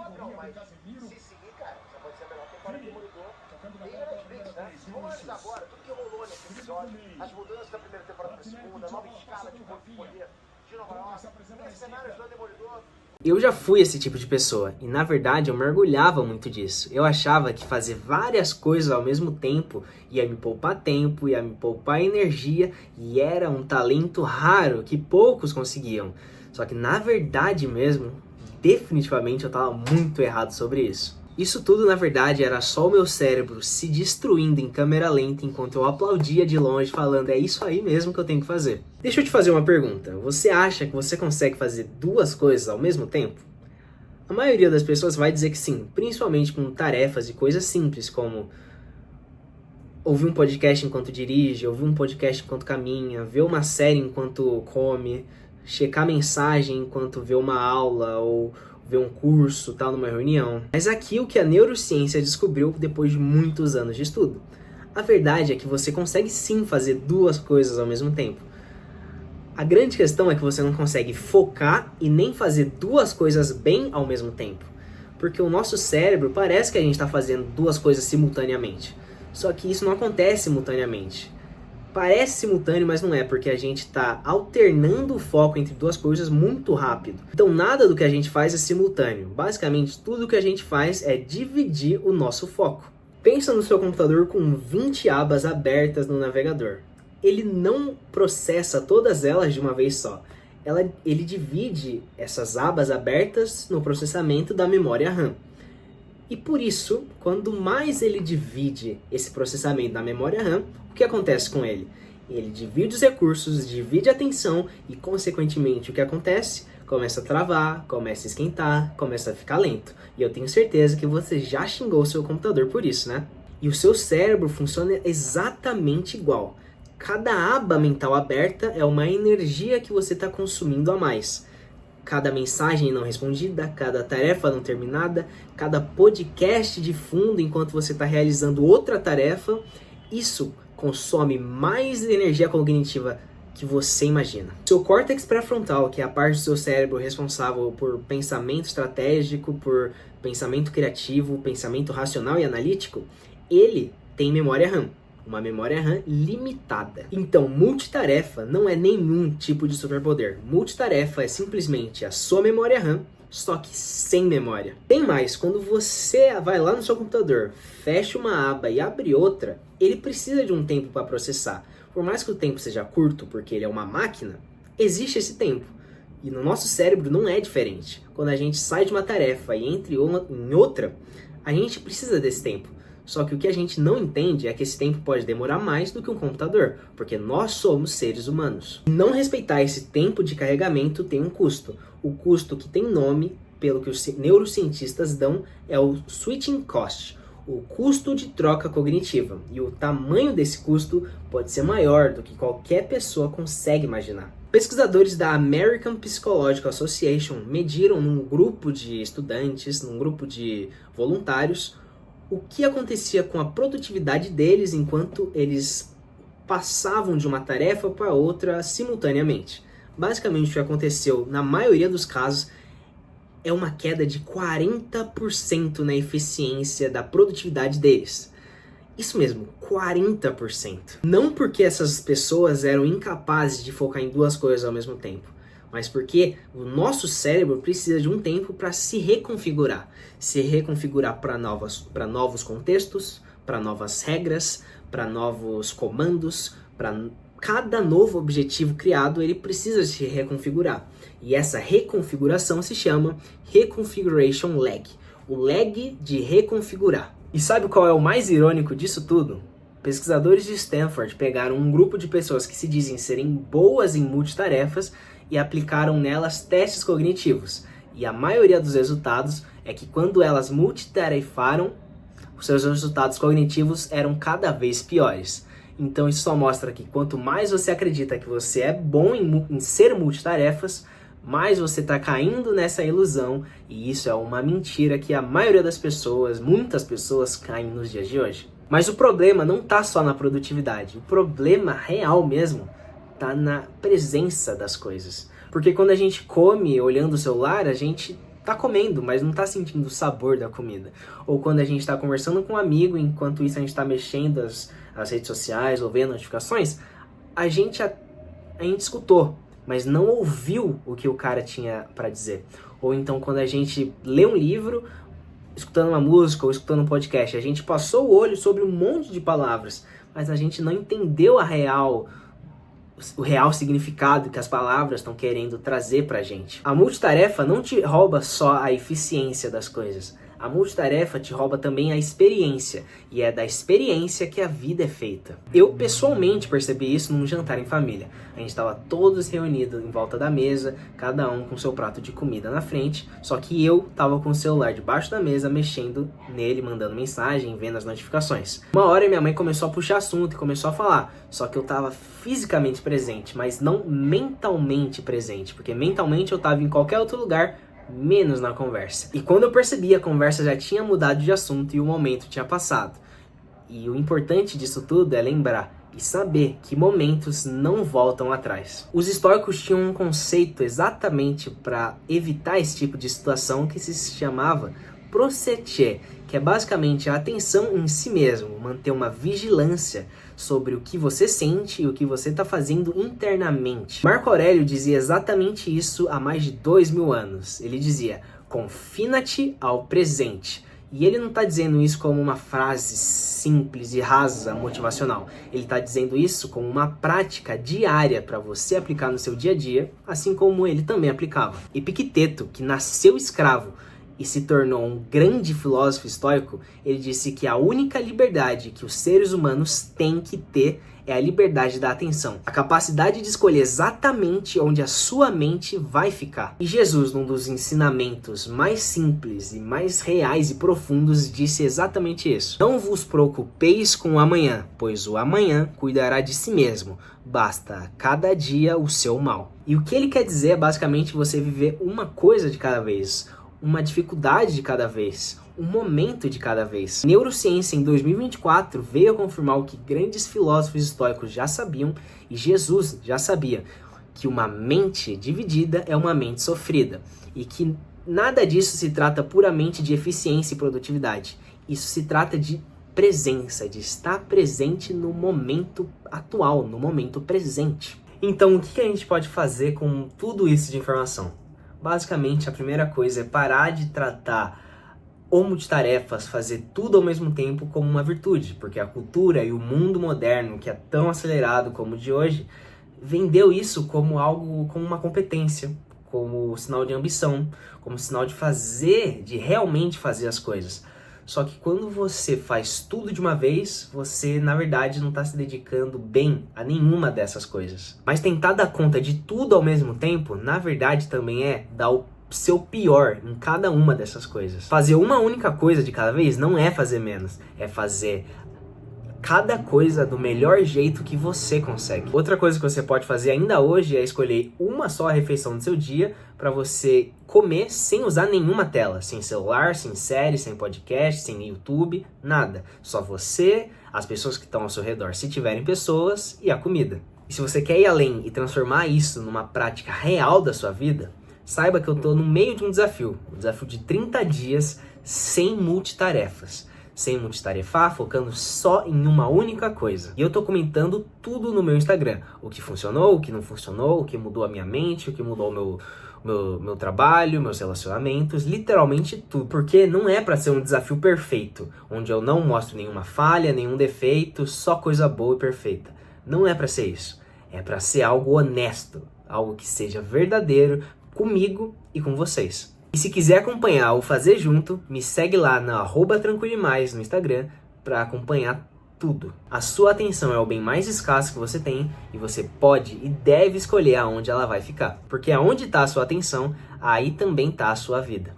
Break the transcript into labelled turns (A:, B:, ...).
A: padrão, mas se seguir, cara, já pode ser a melhor temporada do Demolidor. E na Netflix, né? Vamos analisar agora tudo que rolou nesse episódio, as mudanças da primeira temporada para a segunda, a nova escala de poder de Nova York, esses cenários do Demolidor.
B: Eu já fui esse tipo de pessoa, e na verdade eu mergulhava muito disso. Eu achava que fazer várias coisas ao mesmo tempo ia me poupar tempo, ia me poupar energia, e era um talento raro que poucos conseguiam. Só que na verdade mesmo, definitivamente eu estava muito errado sobre isso. Isso tudo na verdade era só o meu cérebro se destruindo em câmera lenta enquanto eu aplaudia de longe falando, é isso aí mesmo que eu tenho que fazer. Deixa eu te fazer uma pergunta, você acha que você consegue fazer duas coisas ao mesmo tempo? A maioria das pessoas vai dizer que sim, principalmente com tarefas e coisas simples como ouvir um podcast enquanto dirige, ouvir um podcast enquanto caminha, ver uma série enquanto come, checar mensagem enquanto vê uma aula ou ver um curso, tal, numa reunião. Mas aqui o que a neurociência descobriu depois de muitos anos de estudo. A verdade é que você consegue sim fazer duas coisas ao mesmo tempo. A grande questão é que você não consegue focar e nem fazer duas coisas bem ao mesmo tempo. Porque o nosso cérebro parece que a gente está fazendo duas coisas simultaneamente. Só que isso não acontece simultaneamente. Parece simultâneo, mas não é, porque a gente está alternando o foco entre duas coisas muito rápido. Então nada do que a gente faz é simultâneo. Basicamente, tudo que a gente faz é dividir o nosso foco. Pensa no seu computador com 20 abas abertas no navegador. Ele não processa todas elas de uma vez só. Ele divide essas abas abertas no processamento da memória RAM. E por isso, quando mais ele divide esse processamento da memória RAM, o que acontece com ele? Ele divide os recursos, divide a atenção e, consequentemente, o que acontece? Começa a travar, começa a esquentar, começa a ficar lento. E eu tenho certeza que você já xingou o seu computador por isso, né? E o seu cérebro funciona exatamente igual. Cada aba mental aberta é uma energia que você está consumindo a mais. Cada mensagem não respondida, cada tarefa não terminada, cada podcast de fundo enquanto você está realizando outra tarefa, isso consome mais energia cognitiva que você imagina. Seu córtex pré-frontal, que é a parte do seu cérebro responsável por pensamento estratégico, por pensamento criativo, pensamento racional e analítico, ele tem memória RAM. Uma memória RAM limitada. Então, multitarefa não é nenhum tipo de superpoder. Multitarefa é simplesmente a sua memória RAM, só que sem memória. Tem mais, quando você vai lá no seu computador, fecha uma aba e abre outra, ele precisa de um tempo para processar. Por mais que o tempo seja curto, porque ele é uma máquina, existe esse tempo. E no nosso cérebro não é diferente. Quando a gente sai de uma tarefa e entra em outra, a gente precisa desse tempo. Só que o que a gente não entende é que esse tempo pode demorar mais do que um computador, porque nós somos seres humanos. Não respeitar esse tempo de carregamento tem um custo. O custo que tem nome, pelo que os neurocientistas dão, é o switching cost, o custo de troca cognitiva. E o tamanho desse custo pode ser maior do que qualquer pessoa consegue imaginar. Pesquisadores da American Psychological Association mediram num grupo de estudantes, num grupo de voluntários, o que acontecia com a produtividade deles enquanto eles passavam de uma tarefa para outra simultaneamente. Basicamente, o que aconteceu na maioria dos casos é uma queda de 40% na eficiência da produtividade deles. Isso mesmo, 40%. Não porque essas pessoas eram incapazes de focar em duas coisas ao mesmo tempo, mas porque o nosso cérebro precisa de um tempo para se reconfigurar para novos contextos, para novas regras, para novos comandos, para cada novo objetivo criado, ele precisa se reconfigurar. E essa reconfiguração se chama Reconfiguration Lag, o lag de reconfigurar. E sabe qual é o mais irônico disso tudo? Pesquisadores de Stanford pegaram um grupo de pessoas que se dizem serem boas em multitarefas e aplicaram nelas testes cognitivos. E a maioria dos resultados é que quando elas multitarefaram, os seus resultados cognitivos eram cada vez piores. Então isso só mostra que quanto mais você acredita que você é bom em ser multitarefas, mais você está caindo nessa ilusão, e isso é uma mentira que a maioria das pessoas, muitas pessoas, caem nos dias de hoje. Mas o problema não está só na produtividade, o problema real mesmo está na presença das coisas. Porque quando a gente come olhando o celular, a gente tá comendo, mas não tá sentindo o sabor da comida. Ou quando a gente tá conversando com um amigo, enquanto isso a gente tá mexendo as redes sociais ou vendo notificações, a gente escutou, mas não ouviu o que o cara tinha para dizer. Ou então quando a gente lê um livro, escutando uma música ou escutando um podcast, a gente passou o olho sobre um monte de palavras, mas a gente não entendeu o real significado que as palavras estão querendo trazer pra gente. A multitarefa não te rouba só a eficiência das coisas. A multitarefa te rouba também a experiência, e é da experiência que a vida é feita. Eu pessoalmente percebi isso num jantar em família. A gente estava todos reunidos em volta da mesa, cada um com seu prato de comida na frente, só que eu estava com o celular debaixo da mesa, mexendo nele, mandando mensagem, vendo as notificações. Uma hora minha mãe começou a puxar assunto e começou a falar, só que eu estava fisicamente presente, mas não mentalmente presente, porque mentalmente eu estava em qualquer outro lugar, menos na conversa. E quando eu percebi, a conversa já tinha mudado de assunto e o momento tinha passado. E o importante disso tudo é lembrar e saber que momentos não voltam atrás. Os estoicos tinham um conceito exatamente para evitar esse tipo de situação que se chamava prosetie, que é basicamente a atenção em si mesmo, manter uma vigilância sobre o que você sente e o que você está fazendo internamente. Marco Aurélio dizia exatamente isso há mais de 2000 anos. Ele dizia, confina-te ao presente. E ele não está dizendo isso como uma frase simples e rasa, motivacional. Ele está dizendo isso como uma prática diária para você aplicar no seu dia a dia, assim como ele também aplicava. Epicteto, que nasceu escravo e se tornou um grande filósofo estoico, ele disse que a única liberdade que os seres humanos têm que ter é a liberdade da atenção, a capacidade de escolher exatamente onde a sua mente vai ficar. E Jesus, num dos ensinamentos mais simples e mais reais e profundos, disse exatamente isso. Não vos preocupeis com o amanhã, pois o amanhã cuidará de si mesmo. Basta a cada dia o seu mal. E o que ele quer dizer é basicamente você viver uma coisa de cada vez, uma dificuldade de cada vez, um momento de cada vez. A neurociência em 2024 veio a confirmar o que grandes filósofos estoicos já sabiam e Jesus já sabia, que uma mente dividida é uma mente sofrida e que nada disso se trata puramente de eficiência e produtividade. Isso se trata de presença, de estar presente no momento atual, no momento presente. Então, o que a gente pode fazer com tudo isso de informação? Basicamente, a primeira coisa é parar de tratar ou multitarefas, fazer tudo ao mesmo tempo como uma virtude, porque a cultura e o mundo moderno, que é tão acelerado como o de hoje, vendeu isso como algo, como uma competência, como sinal de ambição, como sinal de realmente fazer as coisas. Só que quando você faz tudo de uma vez, você na verdade não está se dedicando bem a nenhuma dessas coisas. Mas tentar dar conta de tudo ao mesmo tempo, na verdade também é dar o seu pior em cada uma dessas coisas. Fazer uma única coisa de cada vez não é fazer menos, é fazer cada coisa do melhor jeito que você consegue. Outra coisa que você pode fazer ainda hoje é escolher uma só refeição do seu dia para você comer sem usar nenhuma tela, sem celular, sem série, sem podcast, sem YouTube, nada. Só você, as pessoas que estão ao seu redor, se tiverem pessoas, e a comida. E se você quer ir além e transformar isso numa prática real da sua vida, saiba que eu estou no meio de um desafio de 30 dias sem multitarefas. Sem multitarefar, focando só em uma única coisa. E eu tô comentando tudo no meu Instagram. O que funcionou, o que não funcionou, o que mudou a minha mente, o que mudou o meu trabalho, meus relacionamentos, literalmente tudo. Porque não é pra ser um desafio perfeito, onde eu não mostro nenhuma falha, nenhum defeito, só coisa boa e perfeita. Não é pra ser isso. É pra ser algo honesto, algo que seja verdadeiro comigo e com vocês. E se quiser acompanhar ou fazer junto, me segue lá na @tranquilimais no Instagram para acompanhar tudo. A sua atenção é o bem mais escasso que você tem e você pode e deve escolher aonde ela vai ficar. Porque aonde está a sua atenção, aí também está a sua vida.